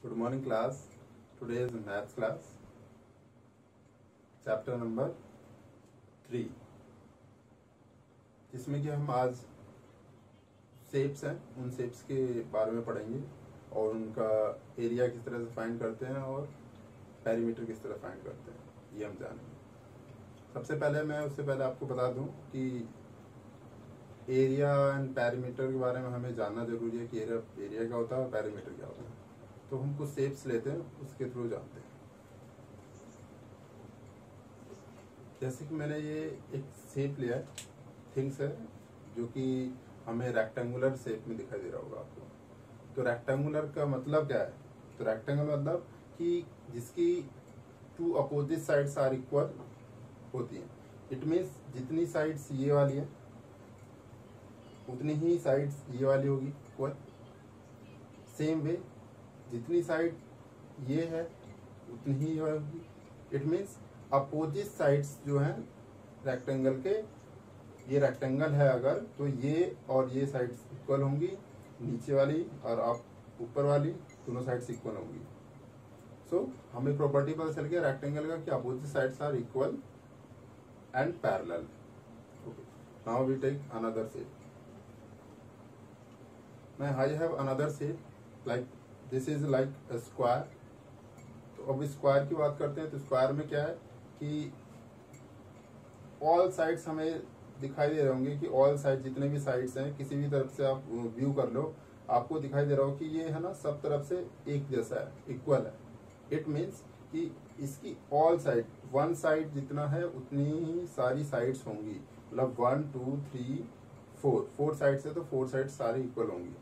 Good morning class. Today is maths class. Chapter number 3 जिसमें कि हम आज शेप्स हैं उन शेप्स के बारे में पढ़ेंगे और उनका एरिया किस तरह से फाइंड करते हैं और पेरीमीटर किस तरह फाइंड करते हैं ये हम जानेंगे। सबसे पहले मैं उससे पहले आपको बता दूं कि एरिया एंड पेरीमीटर के बारे में हमें जानना जरूरी है कि एरिया क्या होता है और पेरीमीटर क्या होता है। तो हम कुछ शेप्स लेते हैं उसके थ्रू जानते हैं। जैसे कि मैंने ये एक शेप लिया है, थिंग्स है जो कि हमें रेक्टेंगुलर शेप में दिखाई दे रहा होगा आपको। तो रेक्टेंगुलर का मतलब क्या है? तो रेक्टेंगुलर मतलब कि जिसकी two opposite sides are equal होती हैं। इट मीन्स जितनी साइड्स ये वाली है उतनी ही साइड्स ये वाली होगी इक्वल। सेम वे जितनी साइड ये है उतनी ही ये होगी। इट मीन्स अपोजिट साइड्स जो हैं रेक्टेंगल के, ये रेक्टेंगल है अगर तो ये और ये साइड्स इक्वल होंगी, नीचे वाली और आप ऊपर वाली दोनों साइड्स इक्वल होंगी। सो हमें प्रॉपर्टी पता चल गया रेक्टेंगल का कि opposite sides are equal and parallel. Okay, now we take another shape. Now I have another shape like this is like a square। तो अब स्क्वायर की बात करते हैं तो स्क्वायर में क्या है कि ऑल साइड्स हमें दिखाई दे रहे होंगे कि ऑल साइड जितने भी साइड्स हैं किसी भी तरफ से आप व्यू कर लो आपको दिखाई दे रहा हो कि ये है ना सब तरफ से एक जैसा है, इक्वल है। इट मीन्स कि इसकी ऑल साइड वन साइड जितना है उतनी ही सारी साइड्स होंगी, मतलब 1 2 3 4 साइड्स है तो 4 साइड्स सारी इक्वल होंगी।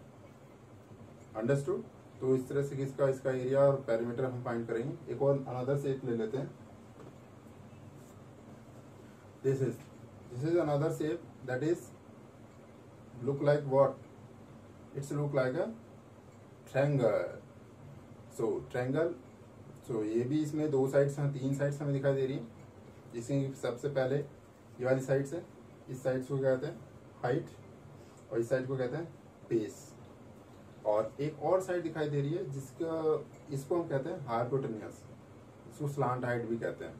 अंडरस्टूड? तो इस तरह से इसका एरिया और पेरीमीटर हम फाइंड करेंगे। एक और अनदर शेप ले लेते हैं। This is another shape that is look like what? It's look like a triangle. So triangle, so ये भी इसमें दो साइड्स हैं, तीन साइड्स हमें दिखाई दे रही है। जिसमें सबसे पहले ये वाली साइड्स है, इस साइड्स को कहते हैं हाइट और इस साइड को कहते हैं बेस। और एक और साइड दिखाई दे रही है इसको हम कहते हैं हाइपोटेन्यूस, इसको स्लांट हाइट भी कहते हैं।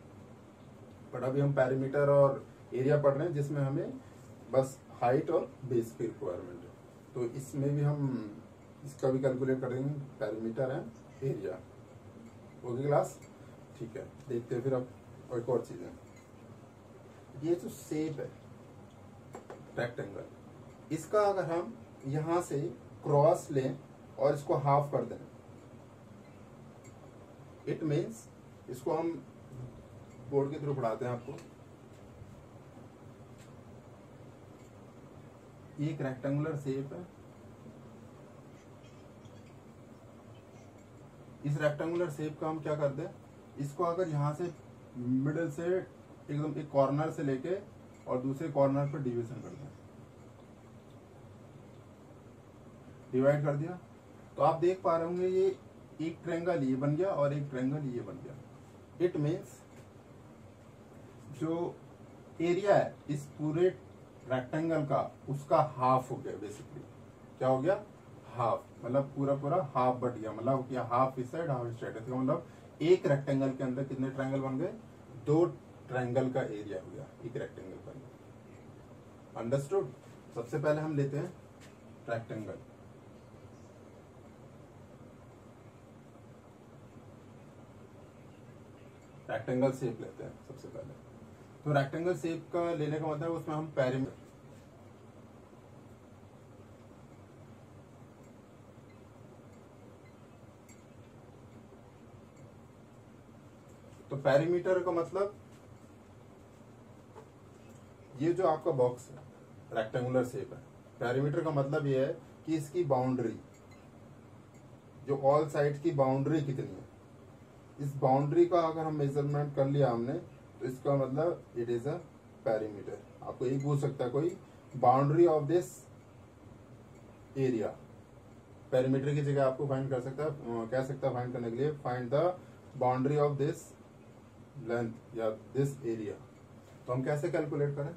बट अभी हम पेरीमीटर और एरिया पढ़ रहे हैं जिसमें हमें बस हाइट और बेस की रिक्वायरमेंट है। तो इसमें भी हम इसका भी कैलकुलेट करेंगे, पेरीमीटर है एरिया। ओके क्लास, ठीक है। देखते हैं फिर अब एक और चीज है। ये जो शेप है रेक्टेंगल, इसका अगर हम यहां से क्रॉस लें और इसको हाफ कर दें, इट मीन्स इसको हम बोर्ड के थ्रू पढ़ाते हैं आपको। ये एक रेक्टेंगुलर शेप है। इस रेक्टेंगुलर शेप का हम क्या करते हैं, इसको अगर यहां से मिडिल से एकदम एक कॉर्नर से लेके और दूसरे कॉर्नर पर डिवीजन कर दें, डिवाइड कर दिया, तो आप देख पा रहे होंगे ये एक ट्रायंगल ये बन गया और एक ट्रायंगल ये बन गया। इट मीन्स जो एरिया है इस पूरे रेक्टेंगल का उसका हाफ हो गया। बेसिकली क्या हो गया? हाफ, मतलब पूरा हाफ बट गया, मतलब क्या हाफ इस साइड हाफ इस साइड। तो मतलब एक रेक्टेंगल के अंदर कितने ट्रायंगल बन गए? 2 ट्रायंगल का एरिया हो गया एक रेक्टेंगल का। अंडरस्टूड? सबसे पहले हम लेते हैं रेक्टेंगल। रेक्टेंगल शेप लेते हैं सबसे पहले। तो रेक्टेंगल शेप का लेने का मतलब उसमें हम पेरीमीटर, तो पेरीमीटर का मतलब ये जो आपका बॉक्स है रेक्टेंगुलर शेप है, पेरीमीटर का मतलब ये है कि इसकी बाउंड्री, जो ऑल साइड की बाउंड्री कितनी है, इस बाउंड्री का अगर हम मेजरमेंट कर लिया हमने तो इसका मतलब इट इज अ पेरीमीटर। आपको यही पूछ सकता है कोई, boundary of this area. Perimeter की जगह आपको फाइंड कर सकता है, कह सकता है फाइंड करने के लिए find the boundary of this length या दिस एरिया। तो हम कैसे कैलकुलेट करें?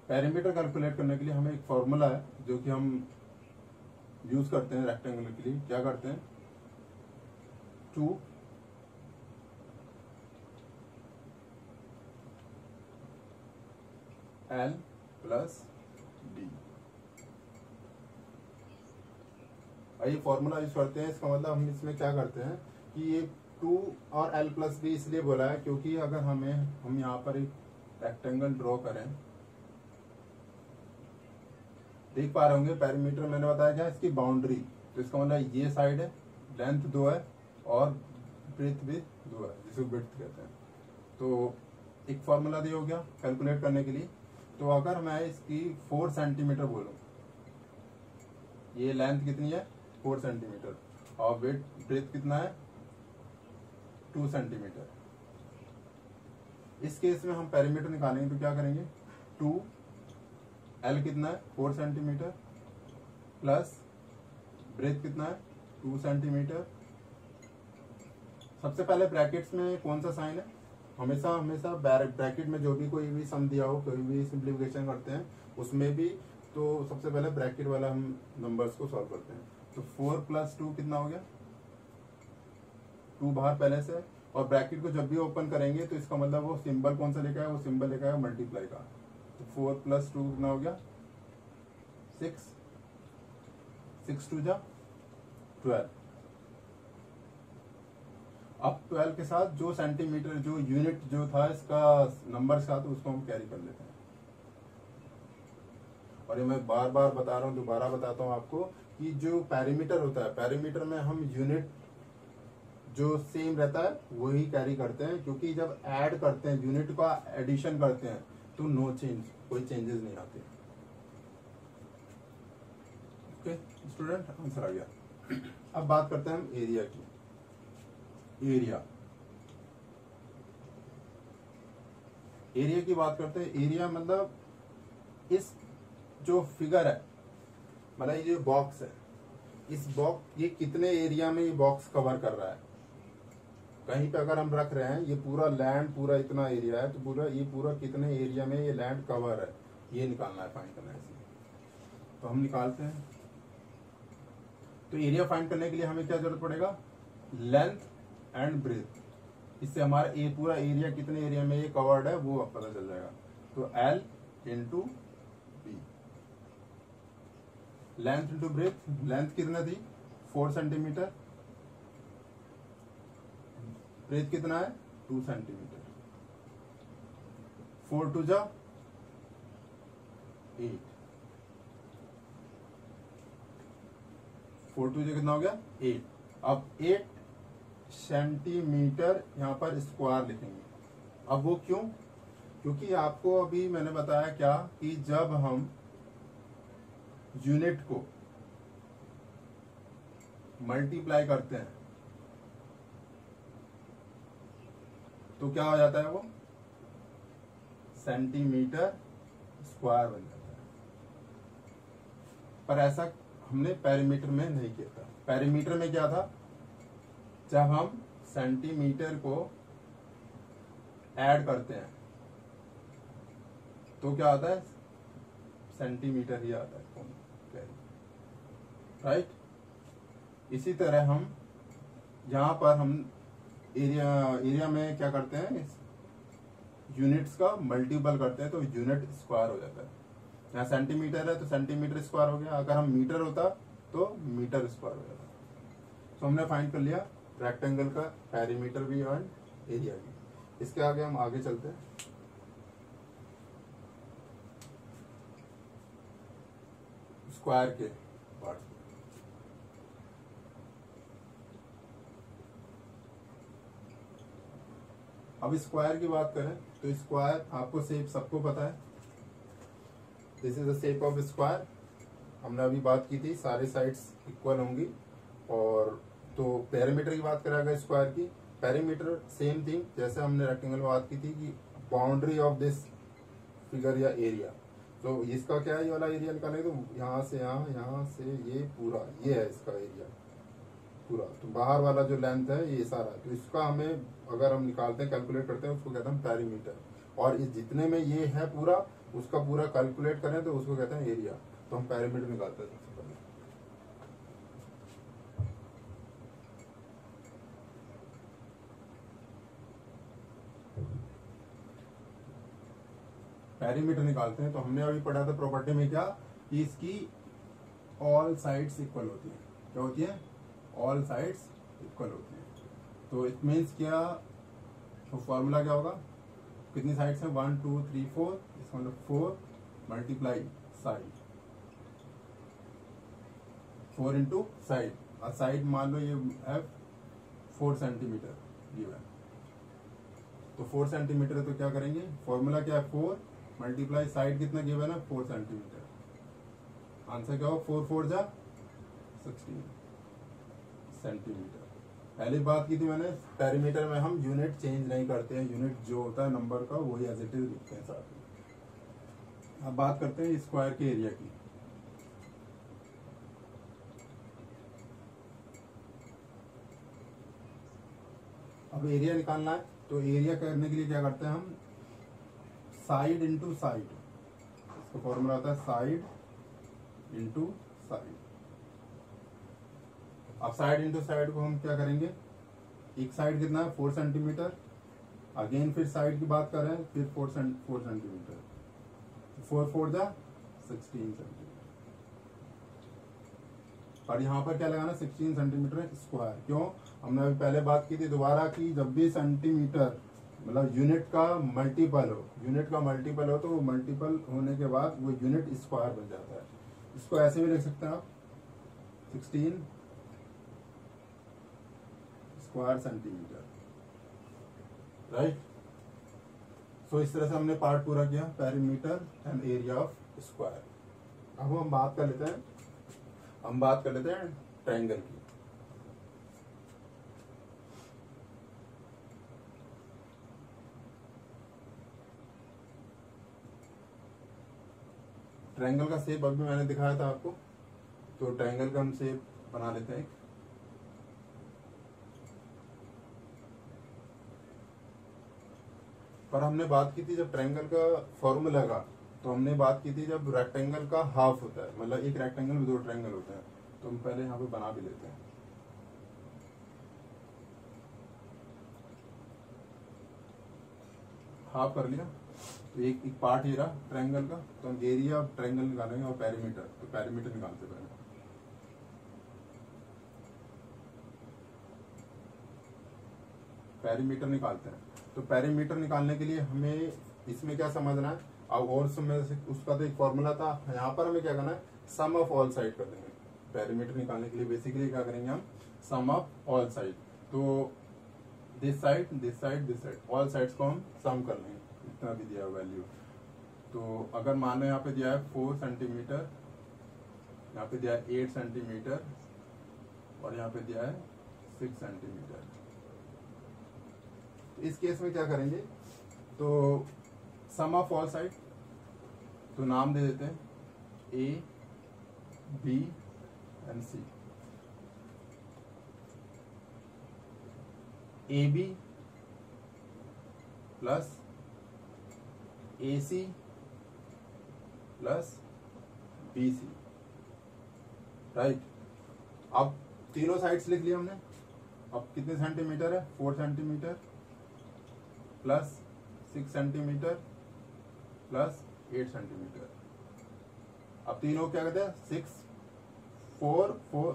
पेरीमीटर कैलकुलेट करने के लिए हमें एक फॉर्मूला है जो कि हम यूज करते हैं रेक्टेंगल के लिए, क्या करते हैं 2 L प्लस D। ये फॉर्मूला यूज करते हैं, इसका मतलब हम इसमें क्या करते हैं कि ये 2 और L प्लस D इसलिए बोला है क्योंकि अगर हम यहाँ पर एक रेक्टेंगल ड्रॉ करें, देख पा रहे होंगे पेरीमीटर मैंने बताया क्या इसकी बाउंड्री, तो इसका मतलब ये साइड है, लेंथ 2 है और ब्रेथ भी 2 है, जिसको ब्रेथ कहते हैं। तो एक फॉर्मूला दिया हो गया कैलकुलेट करने के लिए। तो अगर मैं इसकी 4 सेंटीमीटर बोलूं, ये लेंथ कितनी है 4 सेंटीमीटर और ब्रेथ कितना है 2 सेंटीमीटर। इस केस में हम पेरीमीटर निकालेंगे तो क्या करेंगे 2 L कितना है 4 सेंटीमीटर प्लस ब्रेथ कितना है 2 सेंटीमीटर। सबसे पहले ब्रैकेट्स में कौन सा साइन है, हमेशा हमेशा ब्रैकेट में जो भी कोई भी सम दिया हो, कोई भी सिंप्लीफिकेशन करते हैं उसमें भी, तो सबसे पहले ब्रैकेट वाला हम नंबर्स को सॉल्व करते हैं। तो 4 प्लस 2 कितना हो गया 2 बाहर पहले से, और ब्रैकेट को जब भी ओपन करेंगे तो इसका मतलब वो सिंबल कौन सा लेकर आया, वो सिंबल लेकर आया मल्टीप्लाई का। तो 4 प्लस 2 कितना हो गया 6, 6 2 जा 12। अब 12 के साथ जो सेंटीमीटर जो यूनिट जो था इसका नंबर था तो उसको हम कैरी कर लेते हैं। और ये मैं बार बार बता रहा हूँ, दोबारा बताता हूँ आपको कि जो पेरीमीटर होता है, पेरीमीटर में हम यूनिट जो सेम रहता है वही कैरी करते हैं, क्योंकि जब ऐड करते हैं यूनिट का एडिशन करते हैं तो नो चेंज, कोई चेंजेस नहीं आते। ओके स्टूडेंट, आंसर आ गया। अब बात करते हैं हम एरिया की। एरिया की बात करते हैं। एरिया मतलब इस जो फिगर है, मतलब ये जो बॉक्स है, इस बॉक्स ये कितने एरिया में ये बॉक्स कवर कर रहा है। कहीं पे अगर हम रख रहे हैं ये पूरा लैंड, पूरा इतना एरिया है, तो पूरा ये पूरा कितने एरिया में ये लैंड कवर है, ये निकालना है, फाइंड करना है इसमें। तो हम निकालते हैं। तो एरिया फाइंड करने के लिए हमें क्या जरूरत पड़ेगा, लेंथ एंड ब्रेथ। इससे हमारा ये पूरा एरिया कितने एरिया में ये कवर्ड है वो पता चल जाएगा। तो L into B, length into breadth. Length कितना थी 4 सेंटीमीटर, ब्रेथ कितना है 2 सेंटीमीटर। 4 2 जा 8, 4 2 जा कितना हो गया 8। अब 8 सेंटीमीटर यहाँ पर स्क्वायर लिखेंगे। अब वो क्यों, क्योंकि आपको अभी मैंने बताया क्या कि जब हम यूनिट को मल्टीप्लाई करते हैं तो क्या हो जाता है, वो सेंटीमीटर स्क्वायर बन जाता है। पर ऐसा हमने पेरीमीटर में नहीं किया था। पेरीमीटर में क्या था, जब हम सेंटीमीटर को ऐड करते हैं तो क्या आता है, सेंटीमीटर ही आता है, राइट। इसी तरह हम यहां पर हम एरिया में क्या करते हैं, यूनिट्स का मल्टीपल करते हैं तो यूनिट स्क्वायर हो जाता है। यहाँ सेंटीमीटर है तो सेंटीमीटर स्क्वायर हो गया, अगर हम मीटर होता तो मीटर स्क्वायर हो जाता। तो हमने फाइंड कर लिया रेक्टेंगल का पेरीमीटर भी और एरिया भी। इसके आगे हम आगे चलते हैं। स्क्वायर के पार्ट, अब स्क्वायर की बात करें तो स्क्वायर आपको शेप सबको पता है, this is the shape of square. हमने अभी बात की थी सारे साइड्स इक्वल होंगी। और तो पेरीमीटर की बात करें स्क्वायर की, पेरीमीटर सेम थिंग जैसे हमने रेक्टेंगल में बात की थी कि बाउंड्री ऑफ दिस फिगर या एरिया। तो इसका क्या है, ये वाला एरिया निकालेंगे तो यहाँ से यहाँ से ये पूरा ये है इसका एरिया पूरा। तो बाहर वाला जो लेंथ है ये सारा, तो इसका हमें अगर हम निकालते हैं कैलकुलेट करते हैं उसको कहते हैं पेरीमीटर। और इस जितने में ये है पूरा उसका पूरा कैलकुलेट करें तो उसको कहते हैं एरिया। तो हम पेरीमीटर निकालते हैं सबसे पहले। पेरीमीटर निकालते हैं तो हमने अभी पढ़ा था प्रॉपर्टी में क्या कि इसकी ऑल साइड्स इक्वल होती हैं। क्या होती है? ऑल साइड्स इक्वल होती हैं। तो इट मीन्स क्या, तो फॉर्मूला क्या होगा, कितनी साइड्स हैं, 1 2 3 4, इसका मतलब 4 मल्टीप्लाई साइड, 4 इंटू साइड, और साइड मान लो ये है 4 सेंटीमीटर गिवन, तो 4 सेंटीमीटर है तो क्या करेंगे, फॉर्मूला क्या है, 4 मल्टीप्लाई साइड कितना गिवन है, 4 सेंटीमीटर। आंसर क्या होगा, 4 4 जा 16 सेंटीमीटर। पहली बात की थी मैंने, पेरीमीटर में हम यूनिट चेंज नहीं करते हैं, यूनिट जो होता है नंबर का वही एज इट इज लिखते हैं साथ में। अब बात करते हैं स्क्वायर के एरिया की। अब एरिया निकालना है तो एरिया करने के लिए क्या करते हैं हम, साइड इंटू साइड, इसका फॉर्मूला होता है साइड इंटू साइड। अब साइड इंटू साइड को हम क्या करेंगे, एक साइड कितना है 4 सेंटीमीटर, अगेन फिर साइड की बात कर रहे हैं, फिर 4 सेंटीमीटर, 4 4 जा 16 सेंटीमीटर, और यहाँ पर क्या लगाना, 16 सेंटीमीटर स्क्वायर। क्यों, हमने अभी पहले बात की थी दोबारा की, जब भी सेंटीमीटर मतलब यूनिट का मल्टीपल हो, यूनिट का मल्टीपल हो तो वो मल्टीपल होने के बाद वो यूनिट स्क्वायर बन जाता है। इसको ऐसे भी लिख सकते हैं आप, 16 स्क्वायर सेंटीमीटर, राइट। सो इस तरह से हमने पार्ट पूरा किया, perimeter and area of square. अब हम बात कर लेते हैं ट्रायंगल की। ट्रायंगल का शेप अभी मैंने दिखाया था आपको, तो ट्रायंगल का हम शेप बना लेते हैं। पर हमने बात की थी जब ट्रायंगल का फॉर्मूला का, तो हमने बात की थी जब रेक्टेंगल का हाफ होता है, मतलब एक रेक्टेंगल में 2 ट्रायंगल होते हैं, तो हम पहले यहाँ पे बना भी लेते हैं। हाफ कर लिया तो एक पार्ट ही रहा ट्रायंगल का, तो हम एरिया ऑफ ट्रायंगल निकालेंगे और पेरीमीटर, तो पेरीमीटर निकालते पहले। पेरीमीटर निकालते हैं, तो पेरीमीटर निकालने के लिए हमें इसमें क्या समझना है, अब और उसका तो एक फॉर्मूला था, यहाँ पर हमें क्या करना है, सम ऑफ ऑल साइड कर देंगे। पेरीमीटर निकालने के लिए बेसिकली क्या करेंगे हम, सम ऑफ ऑल साइड, तो this side this side this side, all sides को हम सम कर लेंगे, इतना भी दिया वैल्यू। तो अगर मान लो यहाँ पे दिया है 4 सेंटीमीटर, यहाँ पे दिया है 8 सेंटीमीटर, और यहाँ पे दिया है 6 सेंटीमीटर, इस केस में क्या करेंगे, तो सम ऑफ ऑल साइड, तो नाम दे देते हैं A B and C. A B plus A C plus B C, right. अब तीनों साइड्स लिख लिया हमने। अब कितने सेंटीमीटर है, 4 centimetre plus 6 centimetre plus 8 centimetre. अब तीनों क्या कहते हैं, 6 4 4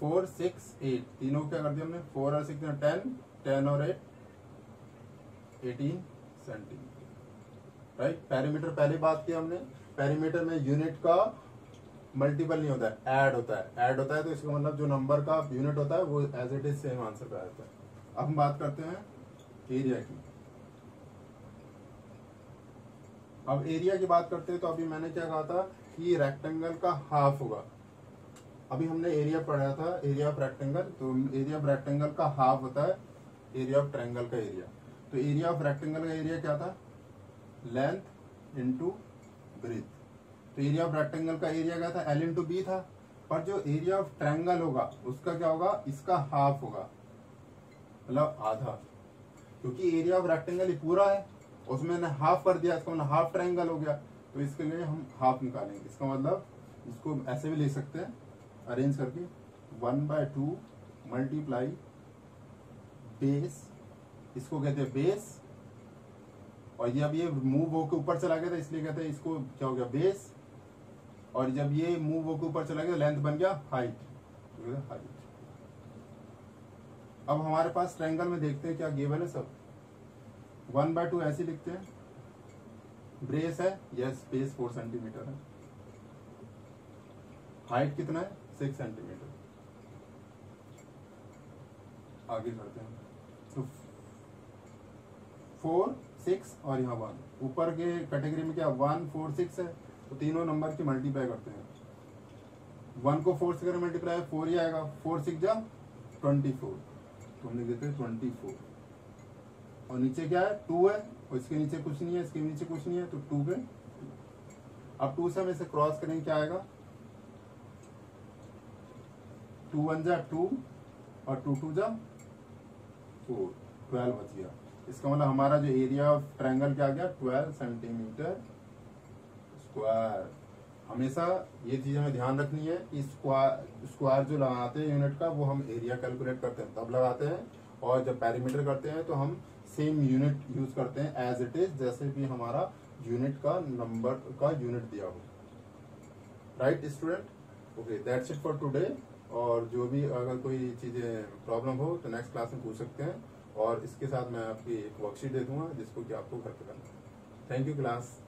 4 6 8, तीनों क्या कर दिया हमने, 4 और 6 10, 10 और 8 18 सेंटीमीटर, राइट। पेरीमीटर पहले बात की हमने, पेरीमीटर में यूनिट का मल्टीपल नहीं होता है, ऐड होता है, तो इसका मतलब जो नंबर का यूनिट होता है वो as it is same answer पे आता है। अब हम बात करते हैं एरिया की। अब एरिया की बात करते हैं, तो अभी मैंने क्या कहा था कि रेक्टेंगल का हाफ होगा। अभी हमने एरिया पढ़ा था, एरिया ऑफ रेक्टेंगल, तो एरिया ऑफ रेक्टेंगल का हाफ होता है एरिया ऑफ ट्रायंगल का एरिया। तो एरिया ऑफ रेक्टेंगल का एरिया क्या था, लेंथ इंटू ब्रेथ। तो एरिया ऑफ रेक्टेंगल का एरिया क्या था, एल इंटू बी था, पर जो एरिया ऑफ ट्रायंगल होगा उसका क्या होगा, इसका हाफ होगा, मतलब आधा, क्योंकि एरिया ऑफ रेक्टेंगल ही पूरा है, उसमें ने हाफ कर दिया, इसका मतलब हाफ ट्रायंगल हो गया, तो इसके लिए हम हाफ निकालेंगे। इसका मतलब इसको ऐसे भी लिख सकते हैं अरेंज करके, 1/2 मल्टीप्लाई बेस, इसको कहते हैं बेस और जब ये मूव होकर ऊपर चला गया था इसलिए कहते हैं इसको क्या हो गया, बेस। और जब ये मूव होकर ऊपर चला गया लेंथ बन गया हाइट। अब हमारे पास ट्रायंगल में देखते हैं क्या गिवन है सब। 1/2 ऐसे लिखते हैं, ब्रेस है, यस, बेस 4 सेंटीमीटर है, हाइट कितना है 6 सेंटीमीटर। आगे करते हैं तो 4, 6 और यहाँ 1। ऊपर के कैटेगरी में क्या 1, 4, 6 है, तो तीनों नंबर की मल्टीप्लाई करते हैं। 1 को 4 से करें मल्टीप्लाई 4 ही आएगा, 4 6 जा 24, तो हम लिख देते हैं 24। और नीचे क्या है 2 है, और इसके नीचे कुछ नहीं है, इसके नीचे कुछ नहीं है, तो 2 पे। अब 2 से हम इसे क्रॉस करेंगे क्या आएगा, 2 1 जा 2 और 2 2 जा 4, 12 बच गया। इसका मतलब हमारा जो एरिया ऑफ ट्रायंगल क्या आ गया 12 सेंटीमीटर स्क्वायर। हमेशा ये चीज हमें ध्यान रखनी है कि स्क्वायर जो लगाते हैं यूनिट का वो हम एरिया कैलकुलेट करते हैं तब लगाते हैं, और जब पेरीमीटर करते हैं तो हम सेम यूनिट यूज करते हैं एज इट इज, जैसे भी हमारा यूनिट का नंबर का यूनिट दिया हो। Right student, okay, that's it for today. और जो भी अगर कोई चीजें प्रॉब्लम हो तो नेक्स्ट क्लास में पूछ सकते हैं, और इसके साथ मैं आपकी एक वर्कशीट दे दूंगा जिसको कि आपको घर पे करना है। Thank you class.